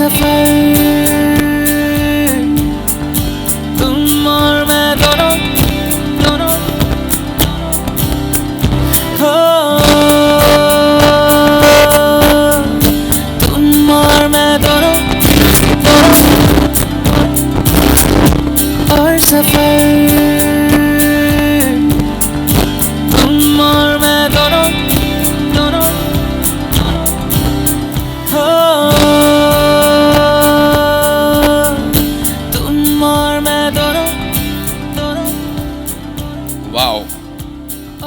सफर तुम और मैं दोनों दोनों हो तुम और मैं दोनों दोनों और सफर तुम और मैं दोनों दोनों हो तुम और मैं दोनों दोनों Wow.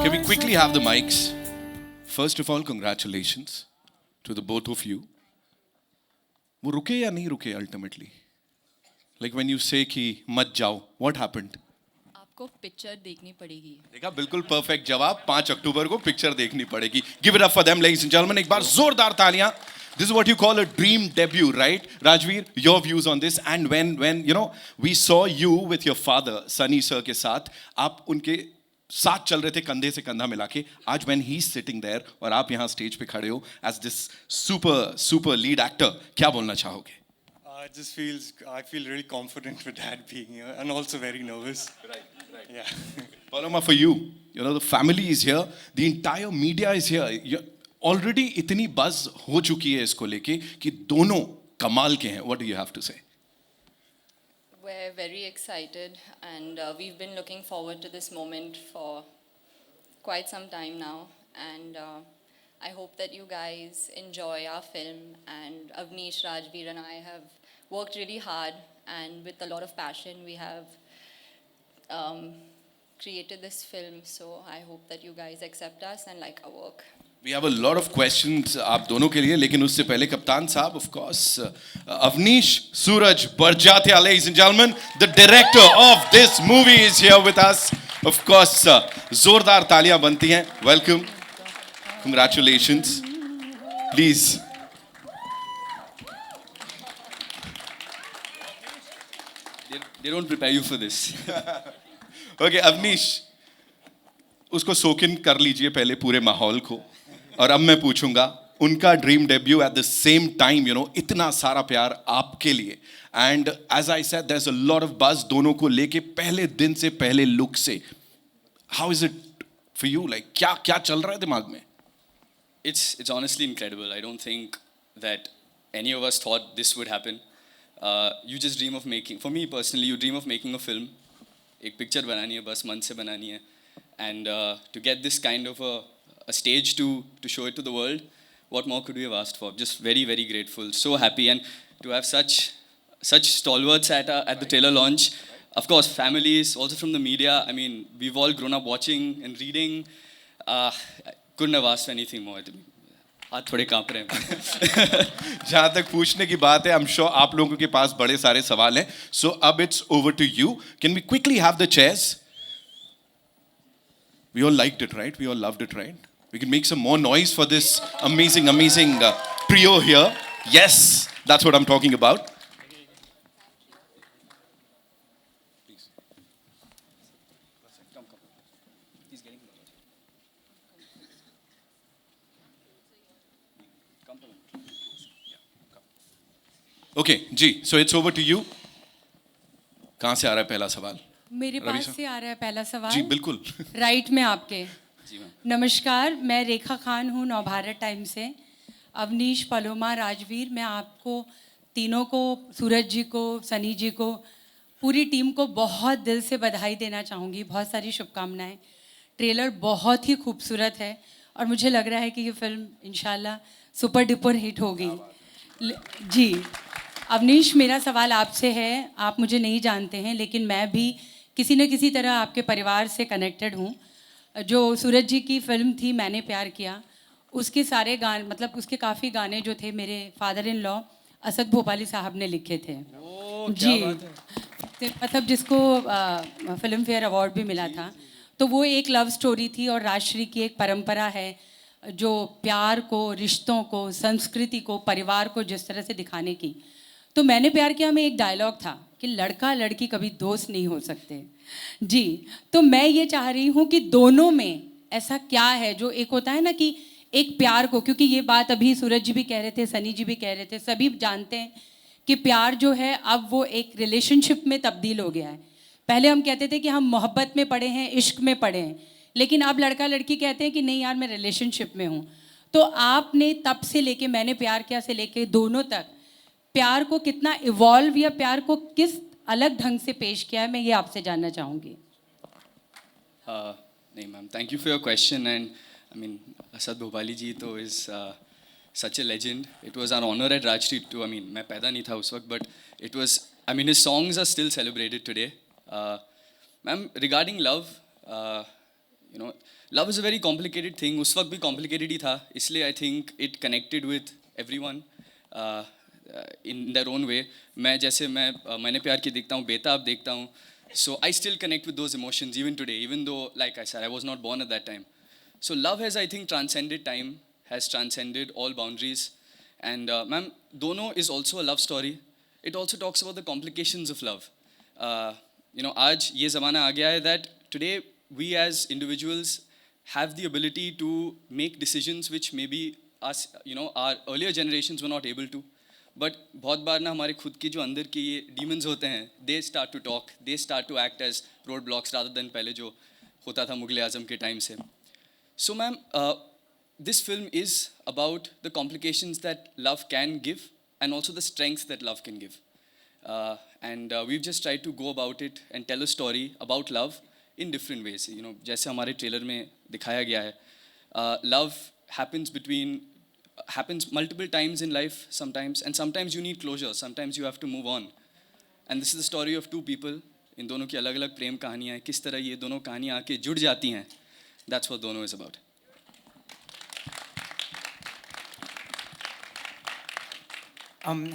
Can we quickly have the mics? First of all, congratulations to the both of you. वो रुके या नहीं रुके ultimately? Like when you say कि मत जाओ, what happened? आपको पिक्चर देखनी पड़ेगी. देखा बिल्कुल परफेक्ट जवाब 5 अक्टूबर को पिक्चर देखनी पड़ेगी. Give it up for them, ladies and gentlemen. एक बार जोरदार तालियां. This is what you call a dream debut, right? Rajveer, your views on this. And when you know we saw you with your father, Sunny sir के साथ, आप उनके साथ चल रहे थे कंधे से कंधा मिला के. आज when he's sitting there और आप यहाँ स्टेज पे खड़े हो as this super lead actor, क्या बोलना चाहोगे? I feel really confident with that being here and also very nervous. Right. Yeah. Paloma, for you, you know the family is here, the entire media is here. Already इतनी buzz हो चुकी है इसको लेके कि दोनों कमाल के हैं. What do you have to say? We're very excited and we've been looking forward to this moment for quite some time now, and I hope that you guys enjoy our film. And Avnish, Rajveer and I have worked really hard, and with a lot of passion we have created this film, so I hope that you guys accept us and like our work. We have a lot of questions आप दोनों के लिए, लेकिन उससे पहले कप्तान साहब, of course, Avnish Suraj Barjatia, ladies and gentlemen, the director of this movie is here with us. Of course, जोरदार तालियां बनती हैं. Welcome, congratulations. Please. They don't prepare you for this. Okay, Avnish, उसको सोकिन कर लीजिए पहले पूरे माहौल को, और अब मैं पूछूंगा उनका dream debut at the same time, you know, इतना सारा प्यार आपके लिए. And as I said, there is a lot of buzz दोनों को लेके पहले दिन से, पहले लुक से. How is it for you? Like क्या क्या चल रहा है दिमाग में? It's honestly incredible. I don't think that any of us thought this would happen. You just dream of making, for me personally, you dream of making a film. एक picture बनानी है, बस मन से बनानी है. And to get this kind of a stage to show it to the world, what more could we have asked for? Just very, very grateful, so happy, and to have such stalwarts at the trailer launch. Of course, families, also from the media. I mean, we've all grown up watching and reading. Couldn't have asked for anything more. हाथ थोड़े कांप रहे हैं. जहाँ तक पूछने की बात है, I'm sure आप लोगों के पास बड़े सारे सवाल हैं. So अब it's over to you. Can we quickly have the chairs? We all liked it, right? We all loved it, right? We can make some more noise for this amazing trio here. Yes, that's what I'm talking about. Please. Come. He's getting come. Okay, ji. So it's over to you. कहाँ से आ रहा है पहला सवाल? मेरे पास से आ रहा है पहला सवाल. जी बिल्कुल. राइट में आपके. जी मैम. नमस्कार, मैं रेखा खान हूँ, नवभारत टाइम से. अवनीश, पलोमा, राजवीर, मैं आपको तीनों को, सूरज जी को, सनी जी को, पूरी टीम को बहुत दिल से बधाई देना चाहूँगी. बहुत सारी शुभकामनाएं. ट्रेलर बहुत ही खूबसूरत है और मुझे लग रहा है कि ये फिल्म इंशाल्लाह सुपर डुपर हिट होगी. जी अवनीश, मेरा सवाल आपसे है. आप मुझे नहीं जानते हैं, लेकिन मैं भी किसी न किसी तरह आपके परिवार से कनेक्टेड हूँ. जो सूरज जी की फिल्म थी मैंने प्यार किया, उसके सारे गाने, मतलब उसके काफ़ी गाने जो थे मेरे father in law Asad Bhopali साहब ने लिखे थे. जी, मतलब जिसको फिल्म फेयर अवार्ड भी मिला था. तो वो एक लव स्टोरी थी और राजश्री की एक परंपरा है जो प्यार को, रिश्तों को, संस्कृति को, परिवार को जिस तरह से दिखाने की. तो मैंने प्यार किया में एक डायलॉग था कि लड़का लड़की कभी दोस्त नहीं हो सकते. जी, तो मैं ये चाह रही हूँ कि दोनों में ऐसा क्या है जो एक होता है ना कि एक प्यार को, क्योंकि ये बात अभी सूरज जी भी कह रहे थे, सनी जी भी कह रहे थे, सभी जानते हैं कि प्यार जो है अब वो एक रिलेशनशिप में तब्दील हो गया है। पहले हम कहते थे कि हम मोहब्बत में पड़े हैं, इश्क में पड़े हैं, लेकिन अब लड़का लड़की कहते हैं कि नहीं यार मैं रिलेशनशिप में हूँ। तो आपने तब से लेके मैंने प्यार किया से लेके दोनों तक प्यार को कितना इवॉल्व या प्यार को किस अलग ढंग से पेश किया है, मैं ये आपसे जानना चाहूँगी। नहीं ma'am, thank you for your question and I mean Asad Bhopali ji तो is such a legend. It was an honor at Raj Street too. I mean, मैं पैदा नहीं था उस वक्त, but it was. I mean, his songs are still celebrated today. Ma'am, regarding love, you know, love is a very complicated thing. उस वक्त भी complicated ही था. इसलिए I think it connected with everyone in their own way. मैंने प्यार की देखता हूँ, बेताब देखता हूँ. So I still connect with those emotions even today, even though, like I said, I was not born at that time. So love has, I think, transcended time. Has transcended all boundaries. And ma'am, Dono is also a love story. It also talks about the complications of love. You know, आज ये ज़माना आ गया है that today we as individuals have the ability to make decisions which maybe us, you know, our earlier generations were not able to. But बहुत बार ना हमारे खुद की जो अंदर की ये demons होते हैं, they start to talk, they start to act as roadblocks rather than पहले जो होता था मुगल आज़म के टाइम से. So ma'am, this film is about the complications that love can give and also the strength that love can give. And we've just tried to go about it and tell a story about love in different ways. You know, जैसे हमारे trailer में दिखाया गया है, love happens multiple times in life sometimes, and sometimes you need closure, sometimes you have to move on. And this is the story of two people. इन दोनों की अलग अलग प्रेम कहानियाँ हैं, किस तरह ये दोनों कहानियाँ आके जुड़ जाती हैं. That's what Dono is about.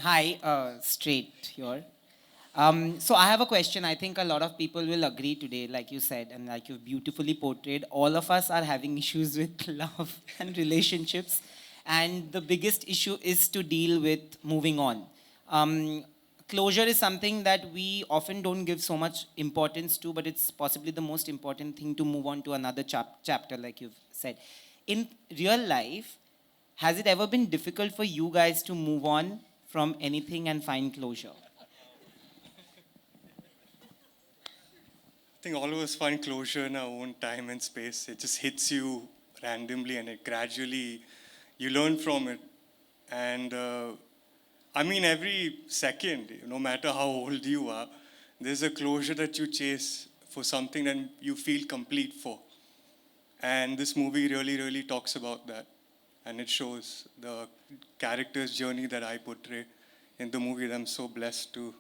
Hi, straight here. So I have a question. I think a lot of people will agree today, like you said, and like you've beautifully portrayed. All of us are having issues with love and relationships, and the biggest issue is to deal with moving on. Closure is something that we often don't give so much importance to, but it's possibly the most important thing to move on to another chapter, like you've said. In real life, has it ever been difficult for you guys to move on from anything and find closure? I think all of us find closure in our own time and space. It just hits you randomly and it gradually, you learn from it. And I mean, every second, no matter how old you are, there's a closure that you chase for something that you feel complete for. And this movie really, really talks about that. And it shows the character's journey that I portray in the movie that I'm so blessed to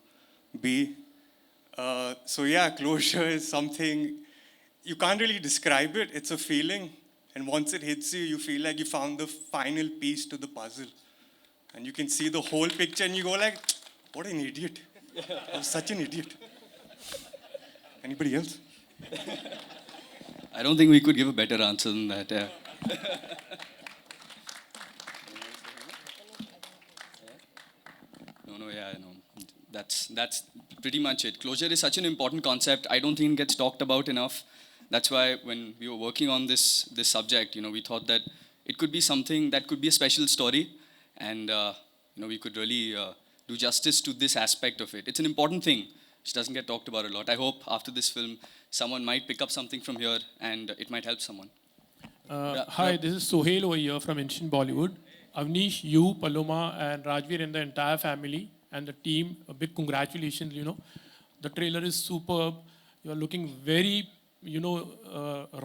be. So yeah, closure is something, you can't really describe it. It's a feeling. And once it hits you, you feel like you found the final piece to the puzzle. And you can see the whole picture and you go like, what an idiot. I was such an idiot. Anybody else? I don't think we could give a better answer than that. Yeah. No. That's pretty much it. Closure is such an important concept. I don't think it gets talked about enough. That's why when we were working on this subject, we thought that it could be something that could be a special story, and we could really do justice to this aspect of it. It's an important thing which doesn't get talked about a lot. I hope after this film, someone might pick up something from here, and it might help someone. Hi, this is Sohail over here from Instant Bollywood. Avnish, you, Paloma, and Rajveer and the entire family and the team, a big congratulations, The trailer is superb. You are looking very,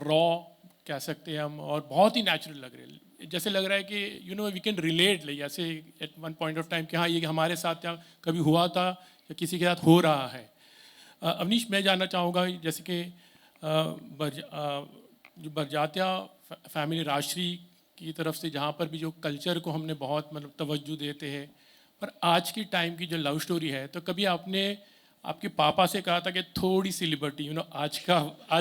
raw, कह सकते हैं हम, और बहुत ही natural लग रहे हैं. जैसे लग रहा है कि, we can relate, like, ऐसे at one point of time कि हाँ, ये हमारे साथ या कभी हुआ था या किसी के साथ हो रहा है. अवनीश, मैं जानना चाहूँगा जैसे कि जो बरजात्या फैमिली राजश्री की तरफ से जहाँ पर भी जो कल्चर को हमने बहुत तवज्जो देते हैं, पर आज की टाइम की जो लव स्टोरी है, तो कभी आपने आपके पापा से कहा था कि थोड़ी सी लिबर्टी, आज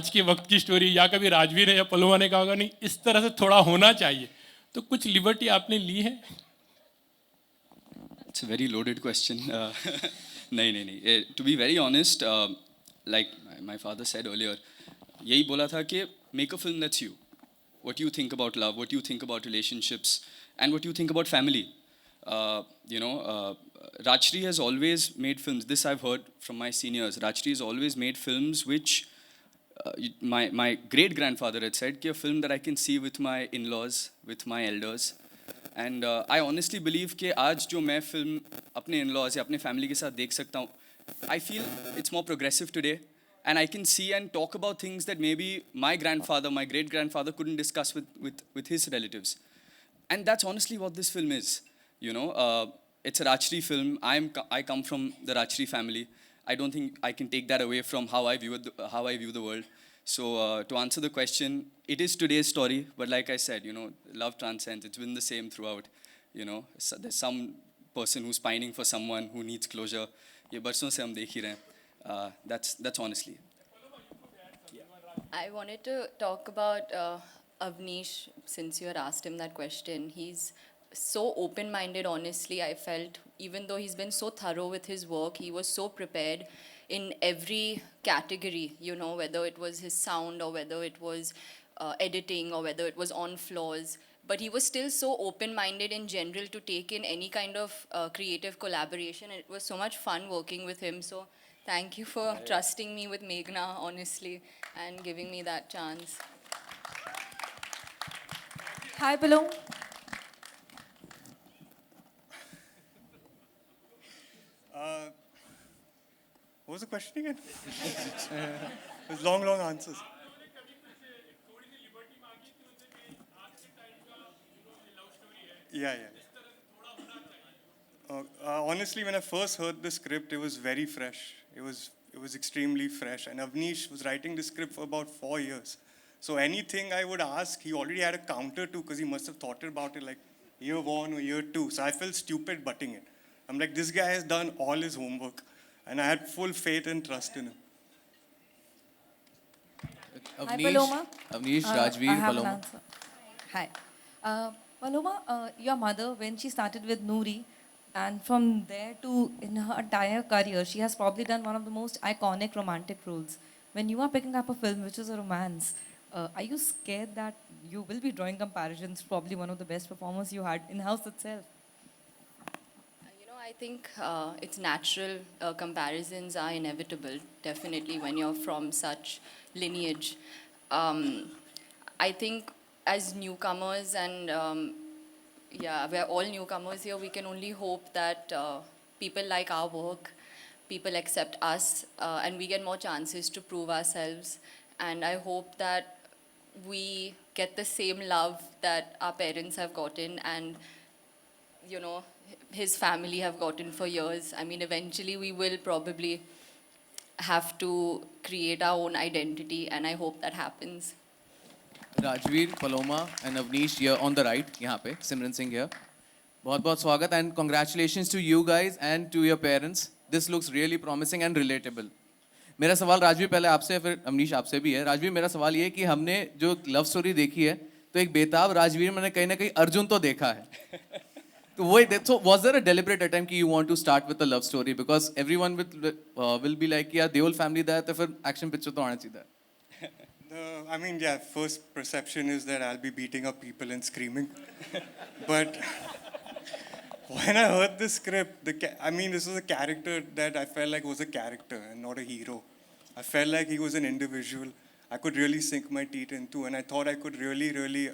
के वक्त की स्टोरी, या कभी राजवीर या पलोमा ने कहा होगा नहीं इस तरह से थोड़ा होना चाहिए, तो कुछ लिबर्टी आपने ली है? It's a very loaded question. नहीं. To be very honest, like my father said earlier, यही बोला था कि make a film that's you. What you think about love, what you think about relationships, and what you think about family. Rajshri has always made films. This I've heard from my seniors. Rajshri has always made films which my great grandfather had said कि a film that I can see with my in-laws, with my elders. And I honestly believe कि आज जो मैं film अपने in-laws या अपने family के साथ देख सकता हूँ, I feel it's more progressive today. And I can see and talk about things that maybe my grandfather, my great grandfather couldn't discuss with his relatives. And that's honestly what this film is. You know, it's a Rajshri film. I come from the Rajshri family. I don't think I can take that away from how I view the world. So to answer the question, it is today's story. But like I said, you know, love transcends. It's been the same throughout. You know, so there's some person who's pining for someone who needs closure. ये बरसों से हम देख ही रहे हैं. That's honestly. I wanted to talk about Avnish, since you had asked him that question. He's so open-minded, honestly. I felt, even though he's been so thorough with his work, he was so prepared in every category, you know, whether it was his sound or whether it was editing or whether it was on flaws. But he was still so open-minded in general to take in any kind of creative collaboration. It was so much fun working with him. So thank you for trusting me with Meghna, honestly, and giving me that chance. Hi, Paloma. What was the question again? It was long answers. Yeah. Honestly, when I first heard the script, it was very fresh. It was extremely fresh. And Avnish was writing the script for about 4 years. So anything I would ask, he already had a counter to, because he must have thought about it like year 1 or year 2. So I felt stupid butting it. I'm like, this guy has done all his homework. And I had full faith and trust in him. Hi, Paloma. Avnish, I Rajveer, have an Paloma. answer. Hi. Paloma, your mother, when she started with Noori, and from there to in her entire career, she has probably done one of the most iconic romantic roles. When you are picking up a film which is a romance, are you scared that you will be drawing comparisons, probably one of the best performers you had in-house itself? You know, I think it's natural. Comparisons are inevitable, definitely, when you're from such lineage. I think as newcomers, and we're all newcomers here, we can only hope that people like our work, people accept us, and we get more chances to prove ourselves. And I hope that we get the same love that our parents have gotten and, you know, his family have gotten for years. I mean, eventually we will probably have to create our own identity, and I hope that happens. Rajveer, Paloma, and Avnish here on the right, यहाँ पे, Simran Singh here. बहुत स्वागत and congratulations to you guys and to your parents. This looks really promising and relatable. मेरा सवाल राजवीर पहले आपसे फिर अवनीश आपसे भी है. राजवीर मेरा सवाल ये है कि हमने जो लव स्टोरी देखी है तो एक बेताब राजवीर मैंने कहीं ना कहीं अर्जुन तो देखा है. तो वही so was there a deliberate attempt कि you want to start with a love story because everyone will be like यार देओल family दा है तो फिर action picture तो आना चाहिए. I mean, yeah, first perception is that I'll be beating up people and screaming. But when I heard the script, this was a character that I felt like was a character and not a hero. I felt like he was an individual I could really sink my teeth into, and I thought I could really,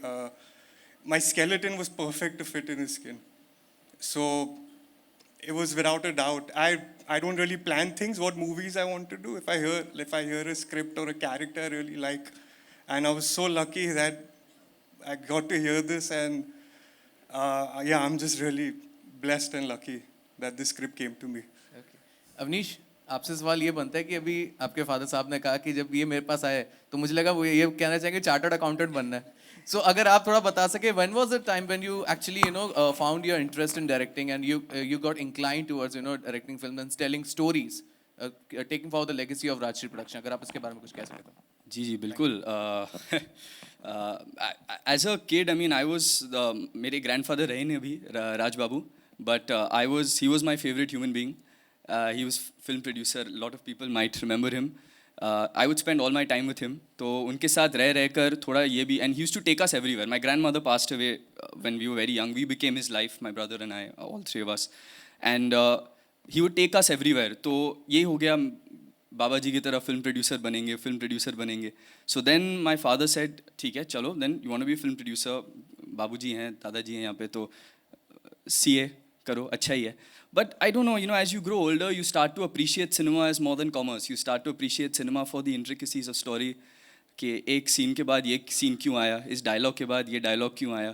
my skeleton was perfect to fit in his skin. So it was without a doubt. I don't really plan things, what movies I want to do. If I hear a script or a character I really like, and I was so lucky that I got to hear this, and I'm just really blessed and lucky that this script came to me. Okay. Awanish, आपसे सवाल ये बनता है कि अभी आपके father साहब ने कहा कि जब ये मेरे पास आए तो मुझे लगा वो ये कहना चाहेंगे चार्टर्ड अकाउंटेंट बनना है. So अगर आप थोड़ा बता सके, when was the time when you actually found your interest in directing and you got inclined towards directing films and telling stories, taking forward the legacy of Rajshri production. अगर आप इसके बारे में कुछ कह सके तो. जी बिल्कुल. As a kid, I mean, I was मेरे grandfather रहे नहीं अभी राज बाबू, but he was my favorite human being. He was film producer. A lot of people might remember him. I would spend all my time with him. तो उनके साथ रह कर थोड़ा ये भी, and he used to take us everywhere. My grandmother passed away when we were very young. We became his life, my brother and I, all three of us. And he would take us everywhere. तो ये हो गया, बाबा जी की तरह film producer बनेंगे. So then my father said ठीक है चलो, then you want to be film producer, बाबूजी हैं, दादाजी हैं यहाँ पे, तो CA करो, अच्छा ही है. But I don't know, you know, as you grow older, you start to appreciate cinema as more than commerce. You start to appreciate cinema for the intricacies of story. कि एक सीन के बाद ये scene क्यों आया, इस dialogue के बाद ये डायलॉग क्यों आया,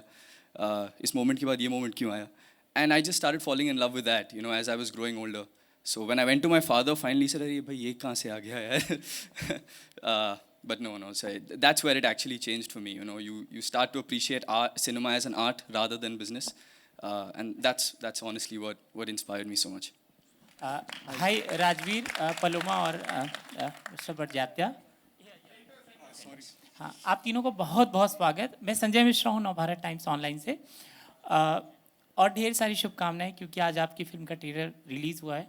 इस मोमेंट के बाद ये मोमेंट क्यों आया. And I just started falling in love with that, you know, as I was growing older. So when I went to my father, finally he said, अरे भाई ये कहाँ से आ गया यार. But no, so that's where it actually changed for me. You know, you start to appreciate cinema as an art rather than business. And that's honestly what inspired me so much. Hi, Rajveer, Paloma और Mr. Barjatya. हाँ, आप तीनों को बहुत बहुत स्वागत. मैं संजय मिश्रा हूँ, नवभारत टाइम्स ऑनलाइन से. और ढेर सारी शुभकामनाएं क्योंकि आज आपकी फिल्म का ट्रेलर रिलीज़ हुआ है.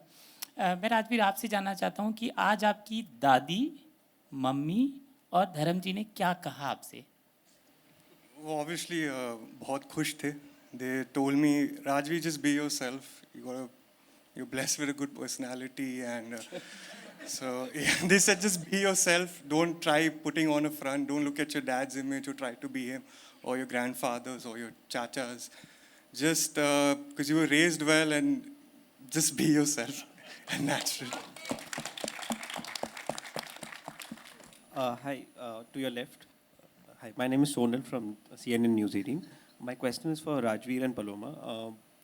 मैं राजवीर आपसे जानना चाहता हूँ कि आज आपकी दादी, मम्मी और धर्म जी ने क्या कहा आपसे? वो ऑब्वियसली बहुत खुश थे. They told me, Rajveer, just be yourself. You're blessed with a good personality, and so yeah, they said just be yourself. Don't try putting on a front. Don't look at your dad's image or try to be him, or your grandfather's or your chachas. Just because you were raised well, and just be yourself and natural. Hi, to your left. Hi, my name is Sonal from CNN News 18. My question is for Rajveer and Paloma.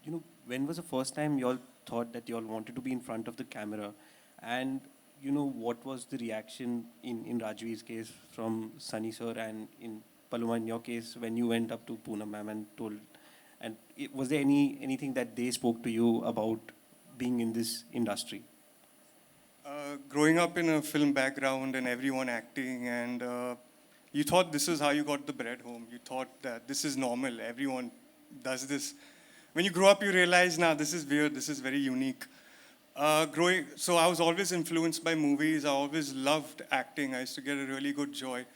You know, when was the first time you all thought that you all wanted to be in front of the camera? And, you know, what was the reaction in Rajveer's case from Sunny sir, and in Paloma, in your case, when you went up to Poonam ma'am and told, and was there anything that they spoke to you about being in this industry? Growing up in a film background and everyone acting, and you thought this is how you got the bread home. You thought that this is normal. Everyone does this. When you grow up, you realize, nah, this is weird. This is very unique. So I was always influenced by movies. I always loved acting. I used to get a really good joy.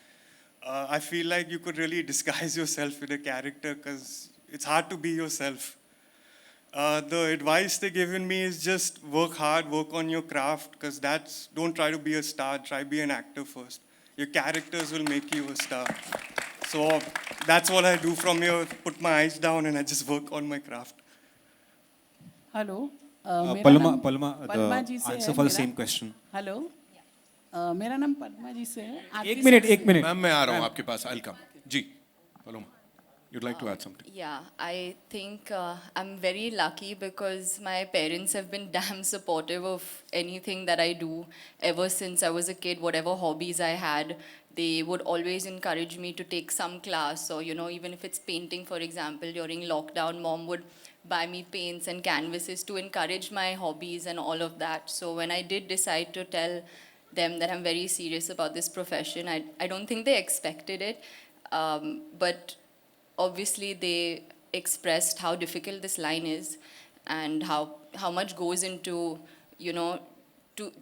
I feel like you could really disguise yourself with a character because it's hard to be yourself. The advice they've given me is just work hard, work on your craft, because don't try to be a star, try be an actor first. Your characters will make you a star. So that's what I do from here, put my eyes down and I just work on my craft. Hello. Paloma, जी से answer for the same question. Hello, मेरा नाम पद्मा जी से है. एक minute ma'am मैं आ रहा हूँ आपके पास. I'll come. Ji, Paloma, you'd like to add something? Yeah, I think I'm very lucky because my parents have been damn supportive of anything that I do ever since I was a kid. Whatever hobbies I had, they would always encourage me to take some class, or, you know, even if it's painting, for example, during lockdown, mom would buy me paints and canvases to encourage my hobbies and all of that. So when I did decide to tell them that I'm very serious about this profession, I don't think they expected it, but obviously they expressed how difficult this line is and how much goes into, you know,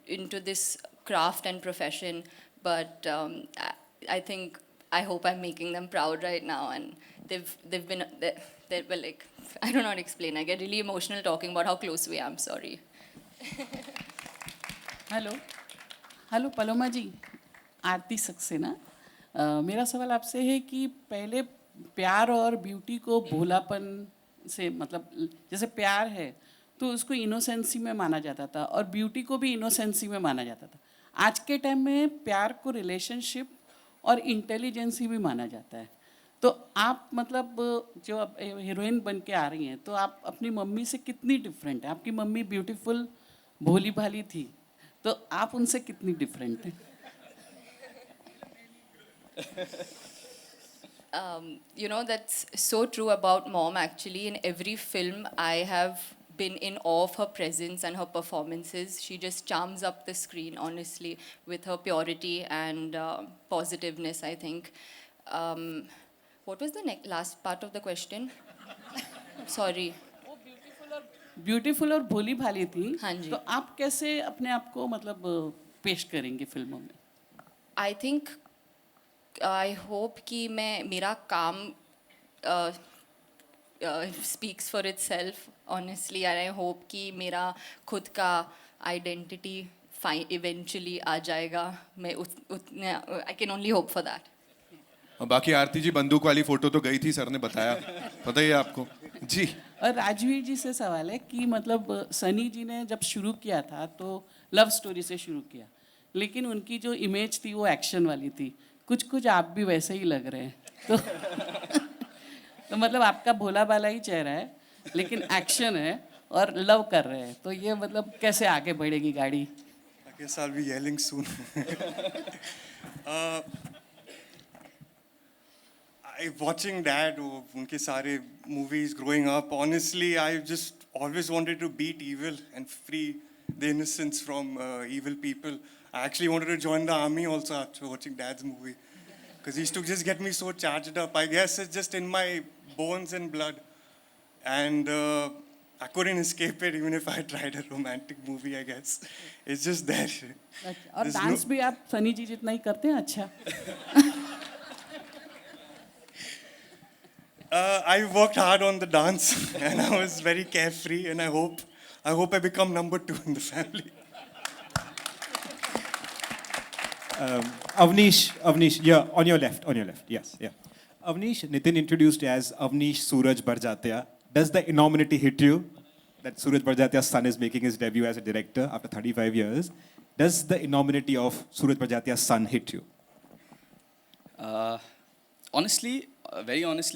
into this craft and profession. But I hope I'm making them proud right now, and they were like, I don't know how to explain. I get really emotional talking about how close we are. I'm sorry. Hello Paloma ji, Aarti Saxena. मेरा सवाल आपसे है कि पहले प्यार और beauty को भोलापन से, मतलब जैसे प्यार है तो उसको इनोसेंसी में माना जाता था और ब्यूटी को भी इनोसेंसी में माना जाता था. आज के टाइम में प्यार को रिलेशनशिप और इंटेलिजेंसी भी माना जाता है. तो आप मतलब जो अब हीरोइन बन के आ रही हैं, तो आप अपनी मम्मी से कितनी डिफरेंट है? आपकी मम्मी ब्यूटीफुल भोली भाली थी, तो आप उनसे कितनी डिफरेंट हैं? You know, that's so true about mom. Actually, in every film I have been in awe of her presence and her performances. She just charms up the screen, honestly, with her purity and positiveness, I think. What was the last part of the question? Sorry. Beautiful और भोली भाली थी. हाँ जी. तो आप कैसे अपने आप को मतलब पेश करेंगे फिल्मों में? I hope कि मेरा काम speaks for itself, honestly, and I hope कि मेरा खुद का identity eventually आ जाएगा. मैं उतने I can only hope for that. और बाकी आरती जी बंदूक वाली फोटो तो गई थी, सर ने बताया, पता ही है आपको जी. और राजवीर जी से सवाल है कि मतलब सनी जी ने जब शुरू किया था तो लव स्टोरी से शुरू किया, लेकिन उनकी जो इमेज थी वो एक्शन वाली थी. कुछ कुछ आप भी वैसे ही लग रहे हैं. तो मतलब आपका भोला भाला ही चेहरा है, लेकिन एक्शन है और लव कर रहे हैं. तो ये मतलब कैसे आगे बढ़ेगी गाड़ी? I guess I'll be yelling soon. Watching Dad, उनके सारे movies growing up, honestly, I just always wanted to beat evil and free the innocence from evil people. I actually wanted to join the army also after watching Dad's movie, because he used to just get me so charged up. I guess it's just in my bones and blood, and I couldn't escape it even if I tried a romantic movie. I guess it's just there. और dance भी आप सनी जी जितना ही करते हैं. अच्छा. I worked hard on the dance, and I was very carefree, and I hope I become number 2 in the family. Avnish, yeah, on your left, yes, yeah. Avnish, Nitin introduced as Avnish Suraj Barjatia. Does the enormity hit you that Suraj Barjatia's son is making his debut as a director after 35 years? Does the enormity of Suraj Barjatia's son hit you? Honestly, very honestly,